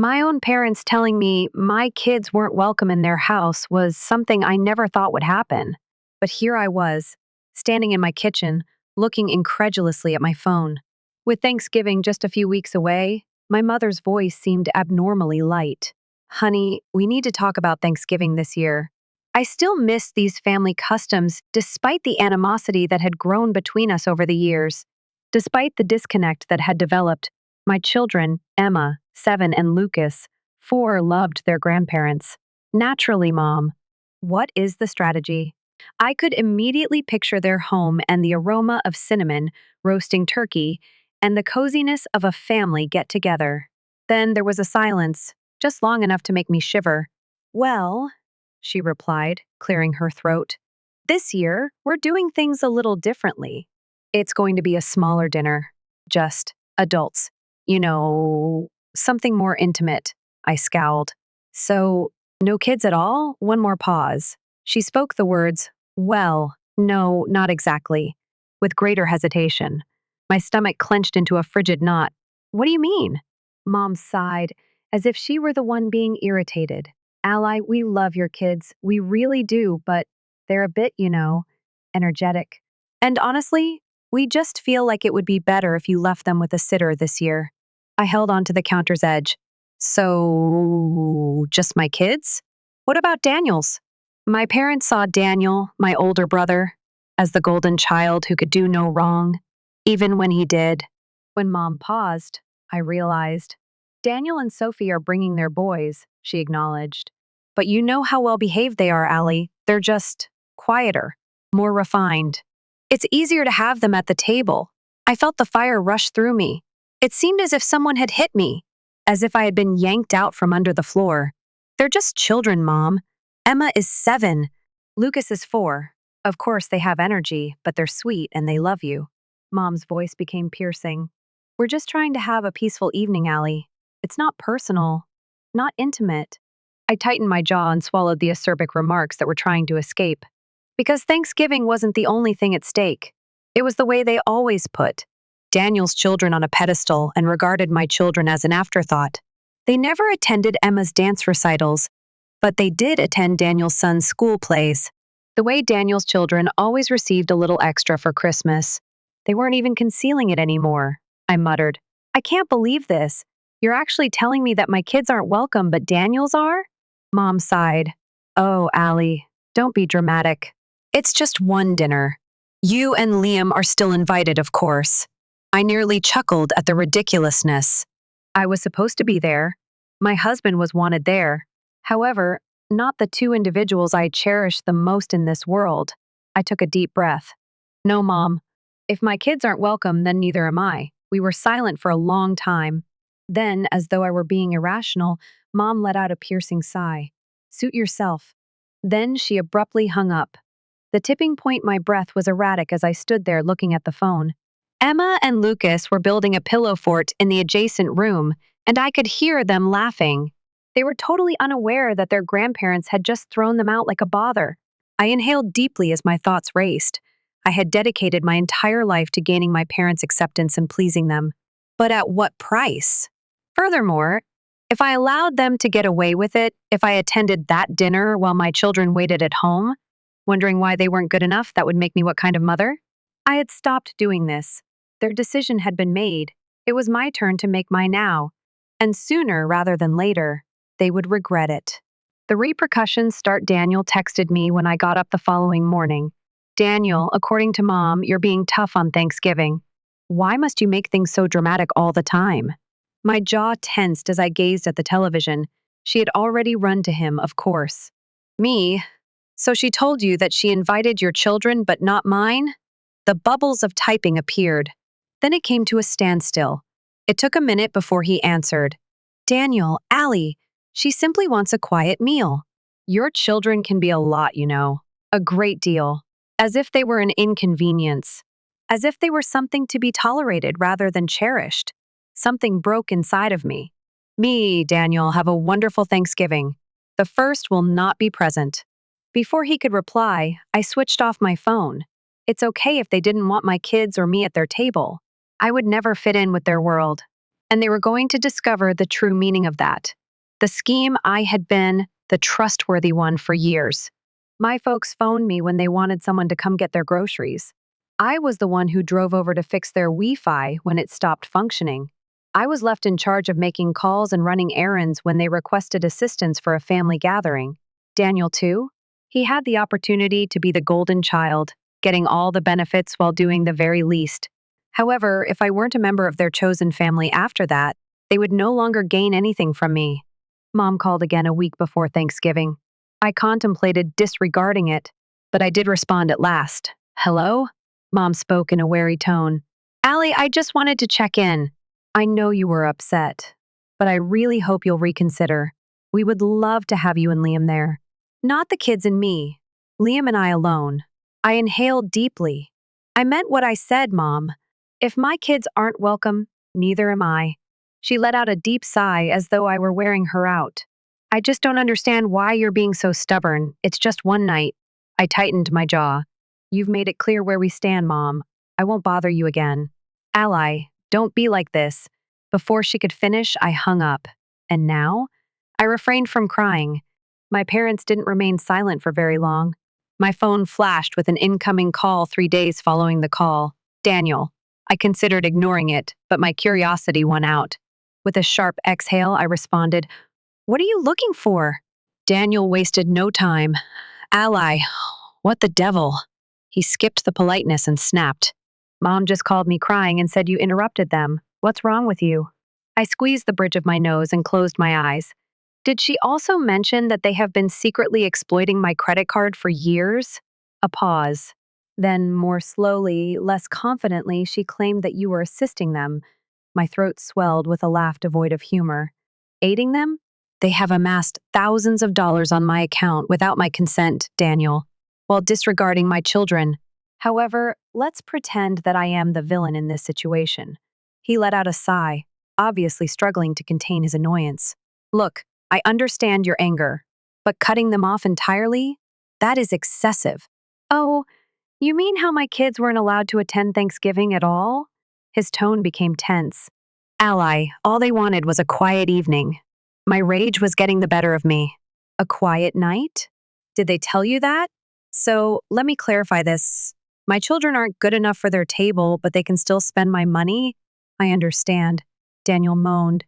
My own parents telling me my kids weren't welcome in their house was something I never thought would happen. But here I was, standing in my kitchen, looking incredulously at my phone. With Thanksgiving just a few weeks away, my mother's voice seemed abnormally light. Honey, we need to talk about Thanksgiving this year. I still miss these family customs despite the animosity that had grown between us over the years. Despite the disconnect that had developed, my children, Emma, 7, and Lucas, 4, loved their grandparents. Naturally, Mom. What is the strategy? I could immediately picture their home and the aroma of cinnamon, roasting turkey, and the coziness of a family get together. Then there was a silence, just long enough to make me shiver. Well, she replied, clearing her throat, this year, we're doing things a little differently. It's going to be a smaller dinner, just adults. Something more intimate. I scowled. So, no kids at all? One more pause. She spoke the words, well, no, not exactly, with greater hesitation. My stomach clenched into a frigid knot. What do you mean? Mom sighed, as if she were the one being irritated. Ally, we love your kids. We really do, but they're a bit, energetic. And honestly, we just feel like it would be better if you left them with a sitter this year. I held on to the counter's edge. So, just my kids? What about Daniel's? My parents saw Daniel, my older brother, as the golden child who could do no wrong, even when he did. When Mom paused, I realized. Daniel and Sophie are bringing their boys, she acknowledged. But you know how well behaved they are, Allie. They're just quieter, more refined. It's easier to have them at the table. I felt the fire rush through me. It seemed as if someone had hit me, as if I had been yanked out from under the floor. They're just children, Mom. Emma is 7. Lucas is 4. Of course, they have energy, but they're sweet and they love you. Mom's voice became piercing. We're just trying to have a peaceful evening, Allie. It's not personal, not intimate. I tightened my jaw and swallowed the acerbic remarks that were trying to escape. Because Thanksgiving wasn't the only thing at stake. It was the way they always put Daniel's children on a pedestal and regarded my children as an afterthought. They never attended Emma's dance recitals, but they did attend Daniel's son's school plays. The way Daniel's children always received a little extra for Christmas. They weren't even concealing it anymore, I muttered. I can't believe this. You're actually telling me that my kids aren't welcome, but Daniel's are? Mom sighed. Oh, Allie, don't be dramatic. It's just one dinner. You and Liam are still invited, of course. I nearly chuckled at the ridiculousness. I was supposed to be there. My husband was wanted there. However, not the 2 individuals I cherish the most in this world. I took a deep breath. No, Mom. If my kids aren't welcome, then neither am I. We were silent for a long time. Then, as though I were being irrational, Mom let out a piercing sigh. Suit yourself. Then she abruptly hung up. The tipping point my breath was erratic as I stood there looking at the phone. Emma and Lucas were building a pillow fort in the adjacent room, and I could hear them laughing. They were totally unaware that their grandparents had just thrown them out like a bother. I inhaled deeply as my thoughts raced. I had dedicated my entire life to gaining my parents' acceptance and pleasing them. But at what price? Furthermore, if I allowed them to get away with it, if I attended that dinner while my children waited at home, wondering why they weren't good enough, that would make me what kind of mother? I had stopped doing this. Their decision had been made. It was my turn to make mine now. And sooner rather than later, they would regret it. The repercussions start. Daniel texted me when I got up the following morning. Daniel, according to Mom, you're being tough on Thanksgiving. Why must you make things so dramatic all the time? My jaw tensed as I gazed at the television. She had already run to him, of course. Me? So she told you that she invited your children but not mine? The bubbles of typing appeared. Then it came to a standstill. It took a minute before he answered. Daniel, Allie, she simply wants a quiet meal. Your children can be a lot, a great deal. As if they were an inconvenience. As if they were something to be tolerated rather than cherished. Something broke inside of me. Me, Daniel, have a wonderful Thanksgiving. The first will not be present. Before he could reply, I switched off my phone. It's okay if they didn't want my kids or me at their table. I would never fit in with their world. and they were going to discover the true meaning of that. The scheme I had been the trustworthy one for years. My folks phoned me when they wanted someone to come get their groceries. I was the one who drove over to fix their Wi-Fi when it stopped functioning. I was left in charge of making calls and running errands when they requested assistance for a family gathering. Daniel, too? He had the opportunity to be the golden child, getting all the benefits while doing the very least. However, if I weren't a member of their chosen family after that, they would no longer gain anything from me. Mom called again a week before Thanksgiving. I contemplated disregarding it, but I did respond at last. Hello? Mom spoke in a wary tone. Allie, I just wanted to check in. I know you were upset, but I really hope you'll reconsider. We would love to have you and Liam there. Not the kids and me. Liam and I alone. I inhaled deeply. I meant what I said, Mom. If my kids aren't welcome, neither am I. She let out a deep sigh as though I were wearing her out. I just don't understand why you're being so stubborn. It's just one night. I tightened my jaw. You've made it clear where we stand, Mom. I won't bother you again. Ally, don't be like this. Before she could finish, I hung up. And now? I refrained from crying. My parents didn't remain silent for very long. My phone flashed with an incoming call 3 days following the call. Daniel. I considered ignoring it, but my curiosity won out. With a sharp exhale, I responded, What are you looking for? Daniel wasted no time. Ally, what the devil? He skipped the politeness and snapped. Mom just called me crying and said you interrupted them. What's wrong with you? I squeezed the bridge of my nose and closed my eyes. Did she also mention that they have been secretly exploiting my credit card for years? A pause. Then, more slowly, less confidently, she claimed that you were assisting them. My throat swelled with a laugh devoid of humor. Aiding them? They have amassed thousands of dollars on my account without my consent, Daniel, while disregarding my children. However, let's pretend that I am the villain in this situation. He let out a sigh, obviously struggling to contain his annoyance. Look, I understand your anger, but cutting them off entirely? That is excessive. Oh, you mean how my kids weren't allowed to attend Thanksgiving at all? His tone became tense. Ally, all they wanted was a quiet evening. My rage was getting the better of me. A quiet night? Did they tell you that? So, let me clarify this. My children aren't good enough for their table, but they can still spend my money? I understand, Daniel moaned.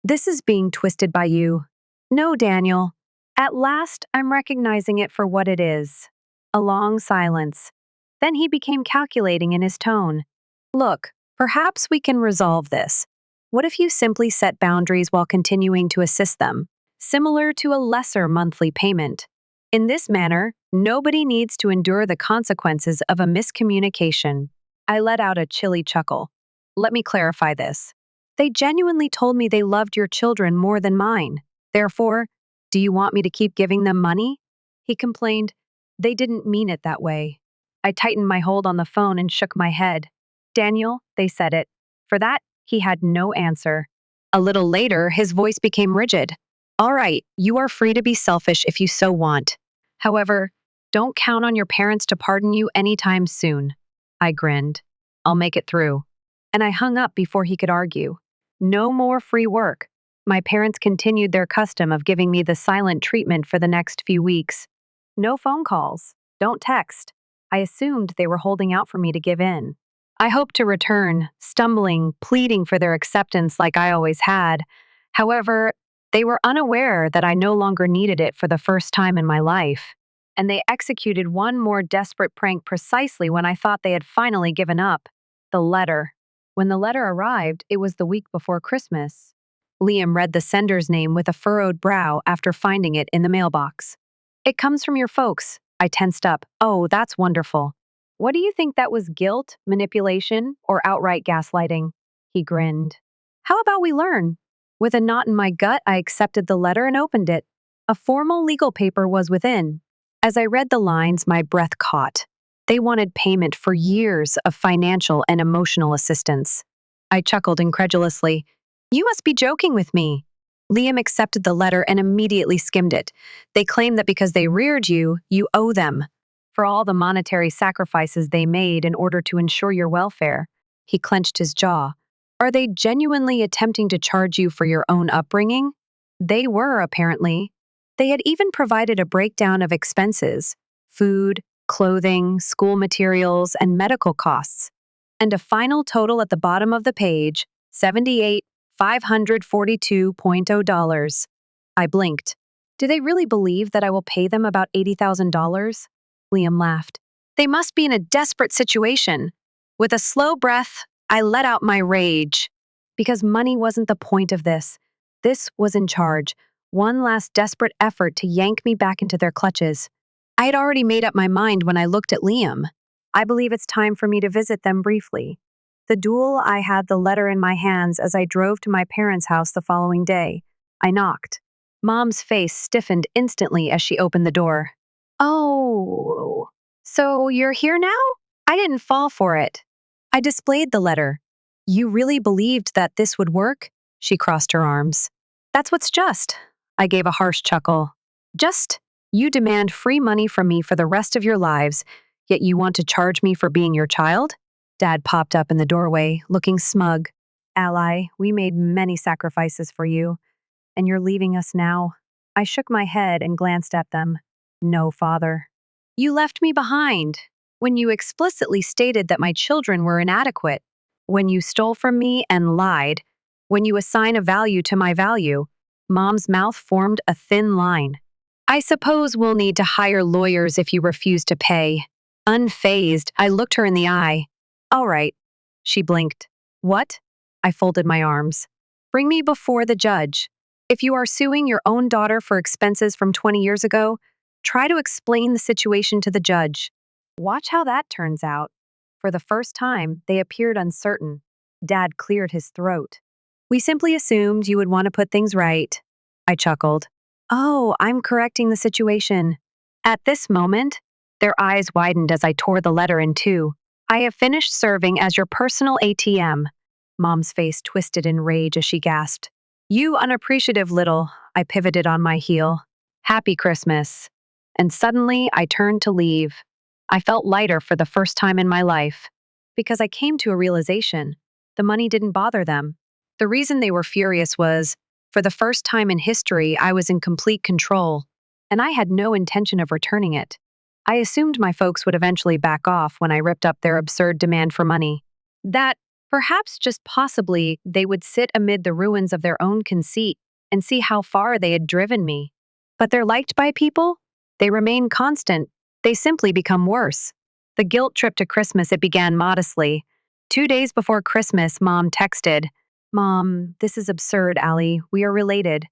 This is being twisted by you. No, Daniel. At last, I'm recognizing it for what it is. A long silence. Then he became calculating in his tone. Look, perhaps we can resolve this. What if you simply set boundaries while continuing to assist them, similar to a lesser monthly payment? In this manner, nobody needs to endure the consequences of a miscommunication. I let out a chilly chuckle. Let me clarify this. They genuinely told me they loved your children more than mine. Therefore, do you want me to keep giving them money? He complained. They didn't mean it that way. I tightened my hold on the phone and shook my head. Daniel, they said it. For that, he had no answer. A little later, his voice became rigid. All right, you are free to be selfish if you so want. However, don't count on your parents to pardon you anytime soon. I grinned. I'll make it through. And I hung up before he could argue. No more free work. My parents continued their custom of giving me the silent treatment for the next few weeks. No phone calls. Don't text. I assumed they were holding out for me to give in. I hoped to return, stumbling, pleading for their acceptance like I always had. However, they were unaware that I no longer needed it for the first time in my life. And they executed one more desperate prank precisely when I thought they had finally given up. The letter. When the letter arrived, it was the week before Christmas. Liam read the sender's name with a furrowed brow after finding it in the mailbox. It comes from your folks. I tensed up. Oh, that's wonderful. What do you think that was, guilt, manipulation, or outright gaslighting? He grinned. How about we learn? With a knot in my gut, I accepted the letter and opened it. A formal legal paper was within. As I read the lines, my breath caught. They wanted payment for years of financial and emotional assistance. I chuckled incredulously. You must be joking with me. Liam accepted the letter and immediately skimmed it. They claim that because they reared you, you owe them. For all the monetary sacrifices they made in order to ensure your welfare. He clenched his jaw. Are they genuinely attempting to charge you for your own upbringing? They were, apparently. They had even provided a breakdown of expenses: food, clothing, school materials, and medical costs. And a final total at the bottom of the page: $78,542.0. I blinked. Do they really believe that I will pay them about $80,000? Liam laughed. They must be in a desperate situation. With a slow breath, I let out my rage. Because money wasn't the point of this. This was in charge. One last desperate effort to yank me back into their clutches. I had already made up my mind when I looked at Liam. I believe it's time for me to visit them briefly. The duel, I had the letter in my hands as I drove to my parents' house the following day. I knocked. Mom's face stiffened instantly as she opened the door. Oh, so you're here now? I didn't fall for it. I displayed the letter. You really believed that this would work? She crossed her arms. That's what's just. I gave a harsh chuckle. Just, you demand free money from me for the rest of your lives, yet you want to charge me for being your child? Dad popped up in the doorway, looking smug. Ally, we made many sacrifices for you, and you're leaving us now. I shook my head and glanced at them. No, father. You left me behind when you explicitly stated that my children were inadequate, when you stole from me and lied, when you assign a value to my value. Mom's mouth formed a thin line. I suppose we'll need to hire lawyers if you refuse to pay. Unfazed, I looked her in the eye. All right. She blinked. What? I folded my arms. Bring me before the judge. If you are suing your own daughter for expenses from 20 years ago, try to explain the situation to the judge. Watch how that turns out. For the first time, they appeared uncertain. Dad cleared his throat. We simply assumed you would want to put things right. I chuckled. Oh, I'm correcting the situation. At this moment, their eyes widened as I tore the letter in two. I have finished serving as your personal ATM. Mom's face twisted in rage as she gasped. You unappreciative little. I pivoted on my heel. Happy Christmas. And suddenly, I turned to leave. I felt lighter for the first time in my life. Because I came to a realization. The money didn't bother them. The reason they were furious was, for the first time in history, I was in complete control, and I had no intention of returning it. I assumed my folks would eventually back off when I ripped up their absurd demand for money. That, perhaps just possibly, they would sit amid the ruins of their own conceit and see how far they had driven me. But they're liked by people? They remain constant. They simply become worse. The guilt trip to Christmas, it began modestly. 2 days before Christmas, Mom texted, Mom, this is absurd, Allie. We are related.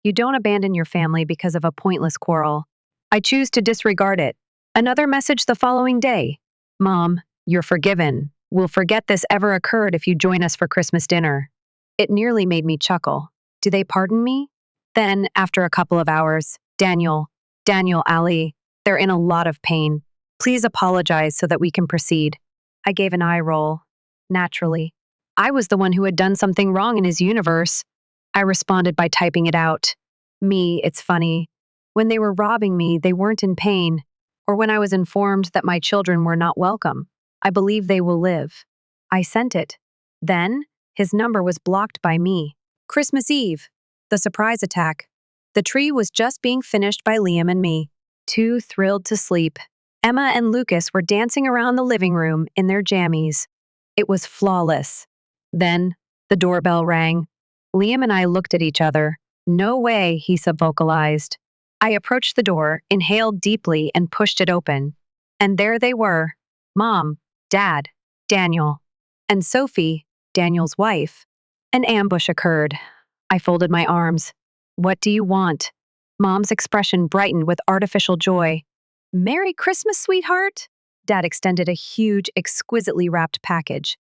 You don't abandon your family because of a pointless quarrel. I choose to disregard it. Another message the following day. Mom, you're forgiven. We'll forget this ever occurred if you join us for Christmas dinner. It nearly made me chuckle. Do they pardon me? Then, after a couple of hours, Daniel, Allie, they're in a lot of pain. Please apologize so that we can proceed. I gave an eye roll. Naturally. I was the one who had done something wrong in his universe. I responded by typing it out. Me, it's funny. When they were robbing me, they weren't in pain. Or when I was informed that my children were not welcome. I believe they will live. I sent it. Then, his number was blocked by me. Christmas Eve. The surprise attack. The tree was just being finished by Liam and me. Too thrilled to sleep. Emma and Lucas were dancing around the living room in their jammies. It was flawless. Then, the doorbell rang. Liam and I looked at each other. No way, he subvocalized. I approached the door, inhaled deeply, and pushed it open. And there they were. Mom, Dad, Daniel, and Sophie, Daniel's wife. An ambush occurred. I folded my arms. What do you want? Mom's expression brightened with artificial joy. Merry Christmas, sweetheart. Dad extended a huge, exquisitely wrapped package.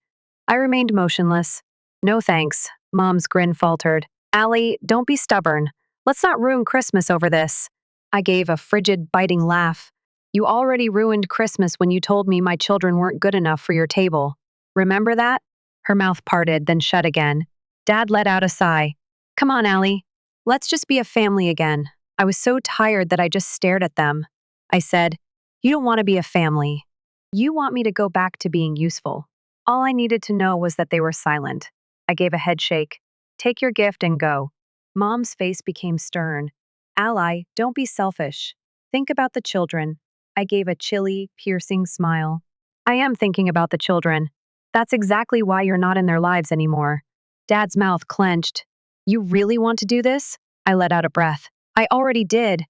I remained motionless. No thanks. Mom's grin faltered. Allie, don't be stubborn. Let's not ruin Christmas over this. I gave a frigid, biting laugh. You already ruined Christmas when you told me my children weren't good enough for your table. Remember that? Her mouth parted, then shut again. Dad let out a sigh. Come on, Allie. Let's just be a family again. I was so tired that I just stared at them. I said, you don't want to be a family. You want me to go back to being useful. All I needed to know was that they were silent. I gave a head shake. Take your gift and go. Mom's face became stern. Ally, don't be selfish. Think about the children. I gave a chilly, piercing smile. I am thinking about the children. That's exactly why you're not in their lives anymore. Dad's mouth clenched. You really want to do this? I let out a breath. I already did.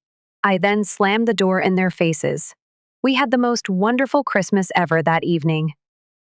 I then slammed the door in their faces. We had the most wonderful Christmas ever that evening.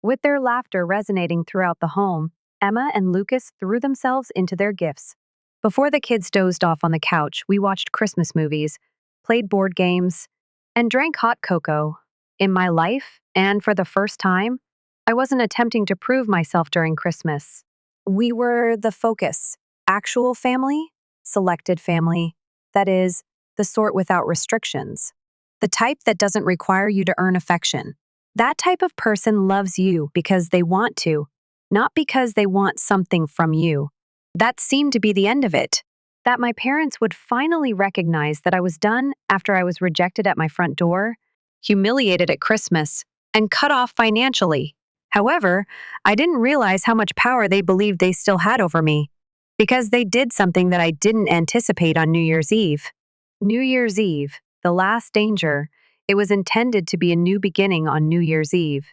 With their laughter resonating throughout the home, Emma and Lucas threw themselves into their gifts. Before the kids dozed off on the couch, we watched Christmas movies, played board games, and drank hot cocoa. In my life, and for the first time, I wasn't attempting to prove myself during Christmas. We were the focus. Actual family, selected family. That is, the sort without restrictions. The type that doesn't require you to earn affection. That type of person loves you because they want to, not because they want something from you. That seemed to be the end of it. That my parents would finally recognize that I was done after I was rejected at my front door, humiliated at Christmas, and cut off financially. However, I didn't realize how much power they believed they still had over me, because they did something that I didn't anticipate on New Year's Eve. New Year's Eve, the last danger, it was intended to be a new beginning on New Year's Eve,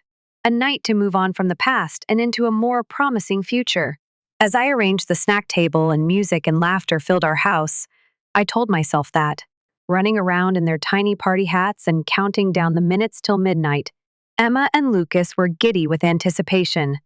a night to move on from the past and into a more promising future. As I arranged the snack table and music and laughter filled our house, I told myself that, running around in their tiny party hats and counting down the minutes till midnight, Emma and Lucas were giddy with anticipation.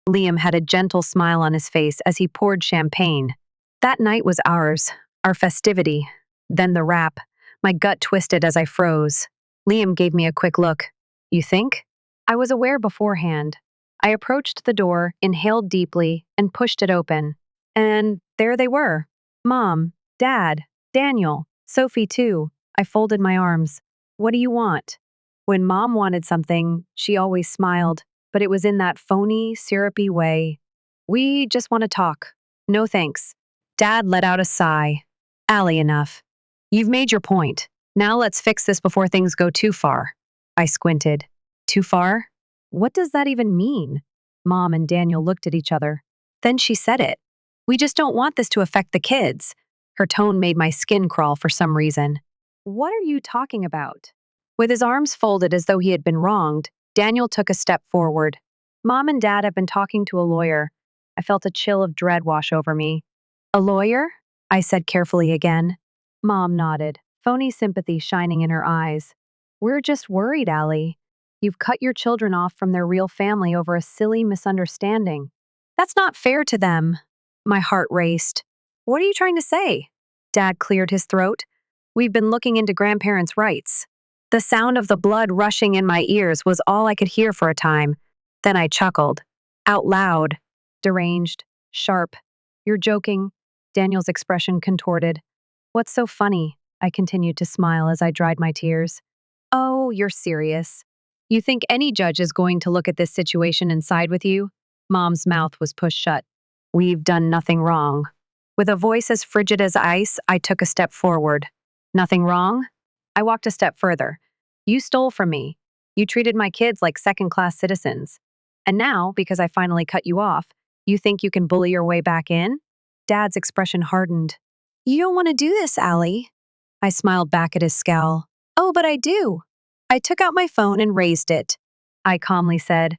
Liam had a gentle smile on his face as he poured champagne. That night was ours, our festivity. Then the rap. My gut twisted as I froze. Liam gave me a quick look. You think? I was aware beforehand. I approached the door, inhaled deeply, and pushed it open. And there they were. Mom, Dad, Daniel, Sophie too. I folded my arms. What do you want? When Mom wanted something, she always smiled, but it was in that phony, syrupy way. We just want to talk. No thanks. Dad let out a sigh. Allie, enough. You've made your point. Now let's fix this before things go too far. I squinted. Too far? What does that even mean? Mom and Daniel looked at each other. Then she said it. We just don't want this to affect the kids. Her tone made my skin crawl for some reason. What are you talking about? With his arms folded as though he had been wronged, Daniel took a step forward. Mom and Dad have been talking to a lawyer. I felt a chill of dread wash over me. A lawyer? I said carefully again. Mom nodded, phony sympathy shining in her eyes. We're just worried, Allie. You've cut your children off from their real family over a silly misunderstanding. That's not fair to them. My heart raced. What are you trying to say? Dad cleared his throat. We've been looking into grandparents' rights. The sound of the blood rushing in my ears was all I could hear for a time. Then I chuckled. Out loud. Deranged. Sharp. You're joking. Daniel's expression contorted. What's so funny? I continued to smile as I dried my tears. Oh, you're serious. You think any judge is going to look at this situation and side with you? Mom's mouth was pushed shut. We've done nothing wrong. With a voice as frigid as ice, I took a step forward. Nothing wrong? I walked a step further. You stole from me. You treated my kids like second-class citizens. And now, because I finally cut you off, you think you can bully your way back in? Dad's expression hardened. You don't want to do this, Allie. I smiled back at his scowl. Oh, but I do. I took out my phone and raised it. I calmly said,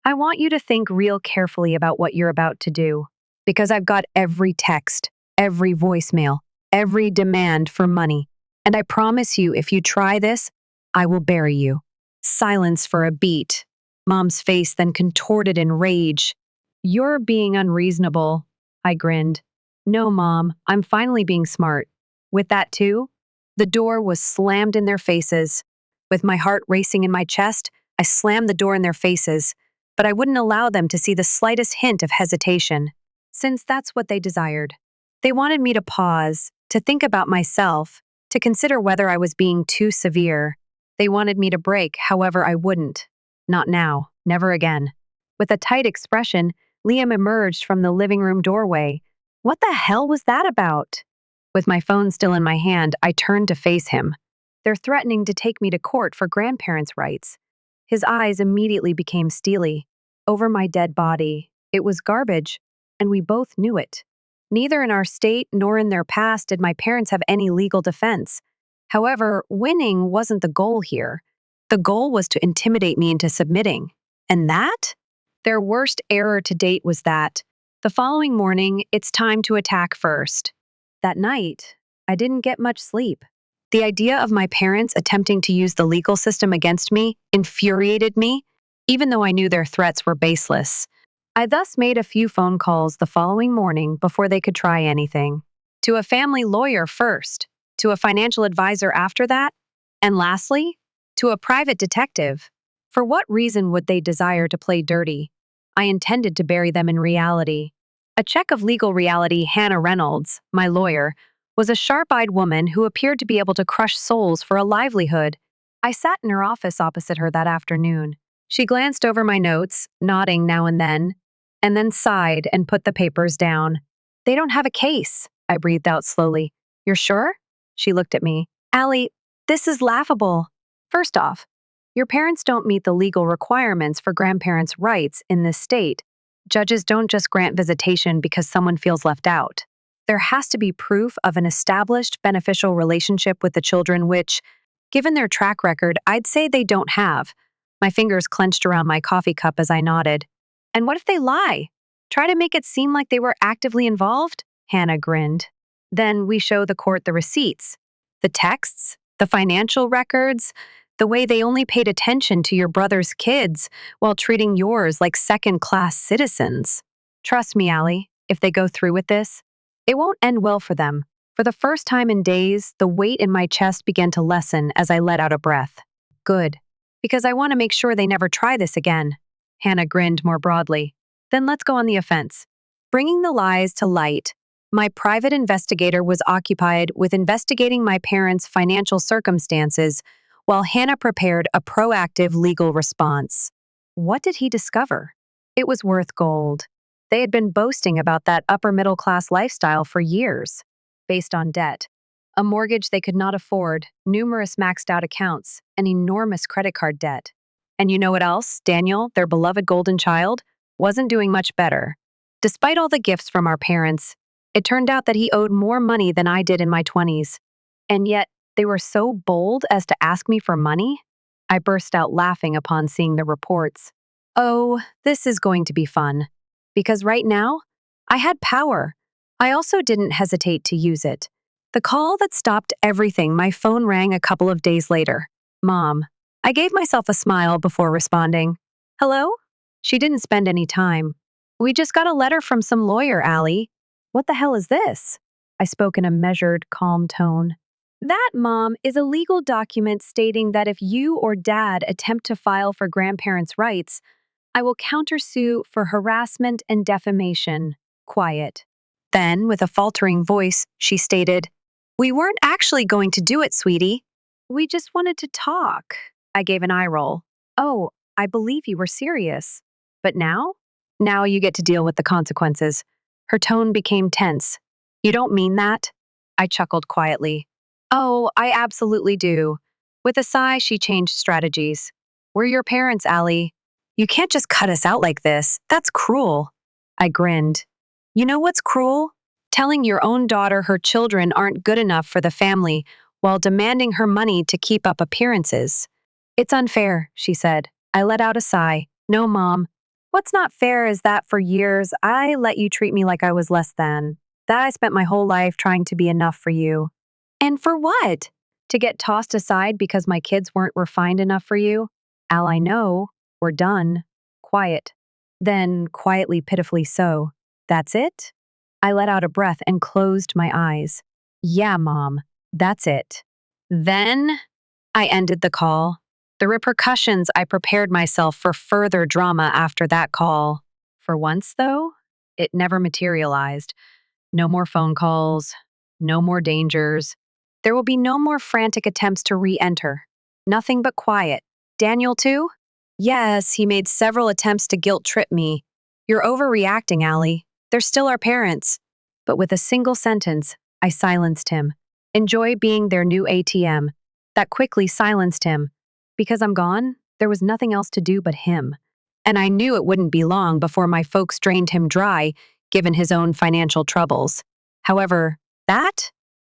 I want you to think real carefully about what you're about to do. Because I've got every text, every voicemail, every demand for money. And I promise you, if you try this, I will bury you. Silence for a beat. Mom's face then contorted in rage. You're being unreasonable. I grinned. No, Mom, I'm finally being smart. With that too, the door was slammed in their faces. With my heart racing in my chest, I slammed the door in their faces, but I wouldn't allow them to see the slightest hint of hesitation, since that's what they desired. They wanted me to pause, to think about myself, to consider whether I was being too severe. They wanted me to break, however I wouldn't. Not now, never again. With a tight expression, Liam emerged from the living room doorway. What the hell was that about? With my phone still in my hand, I turned to face him. They're threatening to take me to court for grandparents' rights. His eyes immediately became steely. Over my dead body. It was garbage. and we both knew it. Neither in our state nor in their past did my parents have any legal defense. However, winning wasn't the goal here. The goal was to intimidate me into submitting. And that? Their worst error to date was that. The following morning, it's time to attack first. That night, I didn't get much sleep. The idea of my parents attempting to use the legal system against me infuriated me, even though I knew their threats were baseless. I thus made a few phone calls the following morning before they could try anything. To a family lawyer first, to a financial advisor after that, and lastly, to a private detective. For what reason would they desire to play dirty? I intended to bury them in reality. A check of legal reality, Hannah Reynolds, my lawyer, was a sharp-eyed woman who appeared to be able to crush souls for a livelihood. I sat in her office opposite her that afternoon. She glanced over my notes, nodding now and then sighed and put the papers down. They don't have a case, I breathed out slowly. You're sure? She looked at me. Allie, this is laughable. First off, your parents don't meet the legal requirements for grandparents' rights in this state. Judges don't just grant visitation because someone feels left out. There has to be proof of an established beneficial relationship with the children which, given their track record, I'd say they don't have. My fingers clenched around my coffee cup as I nodded. And what if they lie? Try to make it seem like they were actively involved? Hannah grinned. Then we show the court the receipts, the texts, the financial records, the way they only paid attention to your brother's kids while treating yours like second-class citizens. Trust me, Allie, if they go through with this, it won't end well for them. For the first time in days, the weight in my chest began to lessen as I let out a breath. Good, because I want to make sure they never try this again. Hannah grinned more broadly. Then let's go on the offense. Bringing the lies to light, my private investigator was occupied with investigating my parents' financial circumstances while Hannah prepared a proactive legal response. What did he discover? It was worth gold. They had been boasting about that upper-middle-class lifestyle for years, based on debt, a mortgage they could not afford, numerous maxed-out accounts, and enormous credit card debt. And you know what else? Daniel, their beloved golden child, wasn't doing much better. Despite all the gifts from our parents, it turned out that he owed more money than I did in my 20s. And yet, they were so bold as to ask me for money? I burst out laughing upon seeing the reports. Oh, this is going to be fun. Because right now, I had power. I also didn't hesitate to use it. The call that stopped everything, my phone rang a couple of days later. Mom. I gave myself a smile before responding. Hello? She didn't spend any time. We just got a letter from some lawyer, Allie. What the hell is this? I spoke in a measured, calm tone. That, Mom, is a legal document stating that if you or Dad attempt to file for grandparents' rights, I will countersue for harassment and defamation. Quiet. Then, with a faltering voice, she stated, We weren't actually going to do it, sweetie. We just wanted to talk. I gave an eye roll. Oh, I believe you were serious. But now? Now you get to deal with the consequences. Her tone became tense. You don't mean that? I chuckled quietly. Oh, I absolutely do. With a sigh, she changed strategies. We're your parents, Allie. You can't just cut us out like this. That's cruel. I grinned. You know what's cruel? Telling your own daughter her children aren't good enough for the family while demanding her money to keep up appearances. It's unfair, she said. I let out a sigh. No, Mom. What's not fair is that for years, I let you treat me like I was less than. That I spent my whole life trying to be enough for you. And for what? To get tossed aside because my kids weren't refined enough for you? Al, I know. We're done. Quiet. Then, quietly, pitifully so. That's it? I let out a breath and closed my eyes. Yeah, Mom. That's it. Then, I ended the call. The repercussions, I prepared myself for further drama after that call. For once, though, it never materialized. No more phone calls. No more dangers. There will be no more frantic attempts to re-enter. Nothing but quiet. Daniel, too? Yes, he made several attempts to guilt-trip me. You're overreacting, Allie. They're still our parents. But with a single sentence, I silenced him. Enjoy being their new ATM. That quickly silenced him. Because I'm gone, there was nothing else to do but him. And I knew it wouldn't be long before my folks drained him dry, given his own financial troubles. However, that?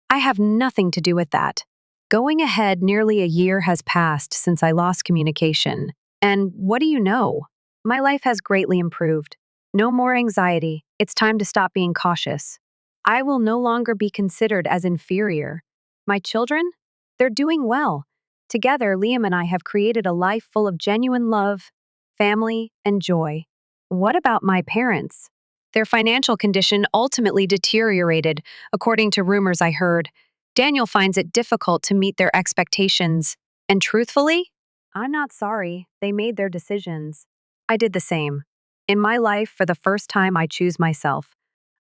I have nothing to do with that. Going ahead, nearly a year has passed since I lost communication. And what do you know? My life has greatly improved. No more anxiety. It's time to stop being cautious. I will no longer be considered as inferior. My children? They're doing well. Together, Liam and I have created a life full of genuine love, family, and joy. What about my parents? Their financial condition ultimately deteriorated, according to rumors I heard. Daniel finds it difficult to meet their expectations. And truthfully, I'm not sorry. They made their decisions. I did the same. In my life, for the first time, I choose myself.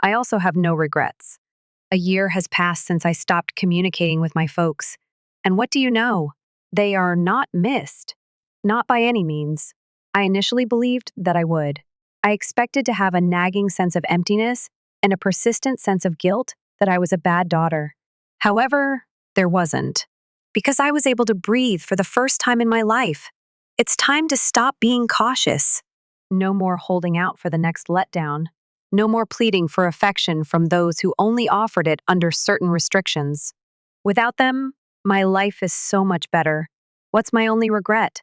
I also have no regrets. A year has passed since I stopped communicating with my folks. And what do you know? They are not missed. Not by any means. I initially believed that I would. I expected to have a nagging sense of emptiness and a persistent sense of guilt that I was a bad daughter. However, there wasn't. Because I was able to breathe for the first time in my life. It's time to stop being cautious. No more holding out for the next letdown. No more pleading for affection from those who only offered it under certain restrictions. Without them, my life is so much better. What's my only regret?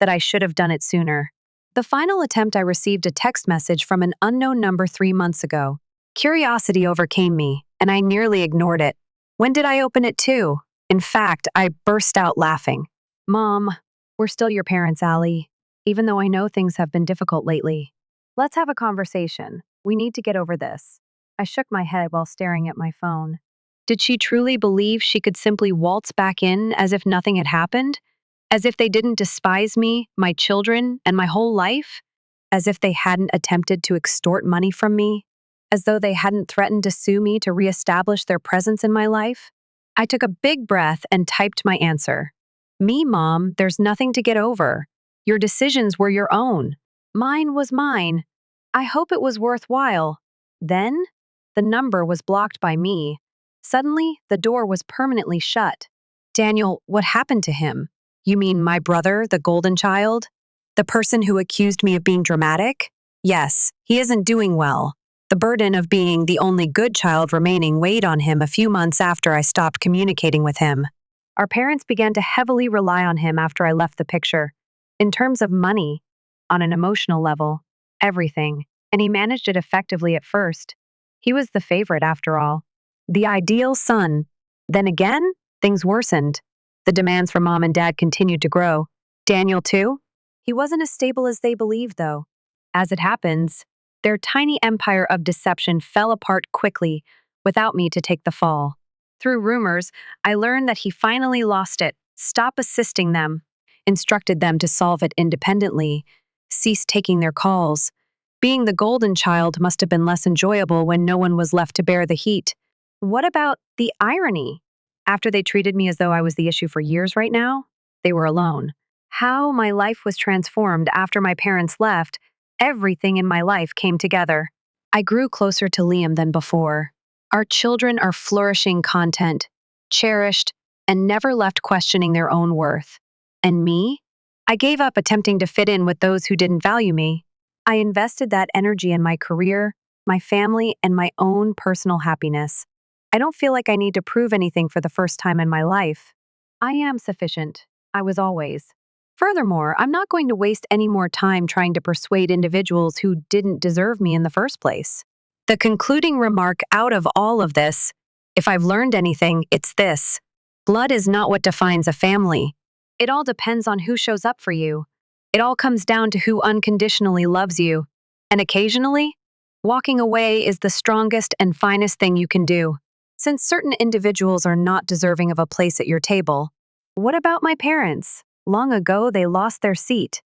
That I should have done it sooner. The final attempt, I received a text message from an unknown number 3 months ago. Curiosity overcame me, and I nearly ignored it. When did I open it too? In fact, I burst out laughing. Mom, we're still your parents, Allie, even though I know things have been difficult lately. Let's have a conversation. We need to get over this. I shook my head while staring at my phone. Did she truly believe she could simply waltz back in as if nothing had happened? As if they didn't despise me, my children, and my whole life? As if they hadn't attempted to extort money from me? As though they hadn't threatened to sue me to reestablish their presence in my life? I took a big breath and typed my answer. Me, Mom, there's nothing to get over. Your decisions were your own. Mine was mine. I hope it was worthwhile. Then, the number was blocked by me. Suddenly, the door was permanently shut. Daniel, what happened to him? You mean my brother, the golden child? The person who accused me of being dramatic? Yes, he isn't doing well. The burden of being the only good child remaining weighed on him a few months after I stopped communicating with him. Our parents began to heavily rely on him after I left the picture. In terms of money, on an emotional level, everything, and he managed it effectively at first. He was the favorite after all. The ideal son. Then again, things worsened. The demands from Mom and Dad continued to grow. Daniel, too? He wasn't as stable as they believed, though. As it happens, their tiny empire of deception fell apart quickly without me to take the fall. Through rumors, I learned that he finally lost it, stopped assisting them, instructed them to solve it independently, ceased taking their calls. Being the golden child must have been less enjoyable when no one was left to bear the heat. What about the irony? After they treated me as though I was the issue for years right now, they were alone. How my life was transformed after my parents left, everything in my life came together. I grew closer to Liam than before. Our children are flourishing content, cherished, and never left questioning their own worth. And me? I gave up attempting to fit in with those who didn't value me. I invested that energy in my career, my family, and my own personal happiness. I don't feel like I need to prove anything for the first time in my life. I am sufficient. I was always. Furthermore, I'm not going to waste any more time trying to persuade individuals who didn't deserve me in the first place. The concluding remark out of all of this, if I've learned anything, it's this. Blood is not what defines a family. It all depends on who shows up for you. It all comes down to who unconditionally loves you. And occasionally, walking away is the strongest and finest thing you can do. Since certain individuals are not deserving of a place at your table, what about my parents? Long ago, they lost their seat.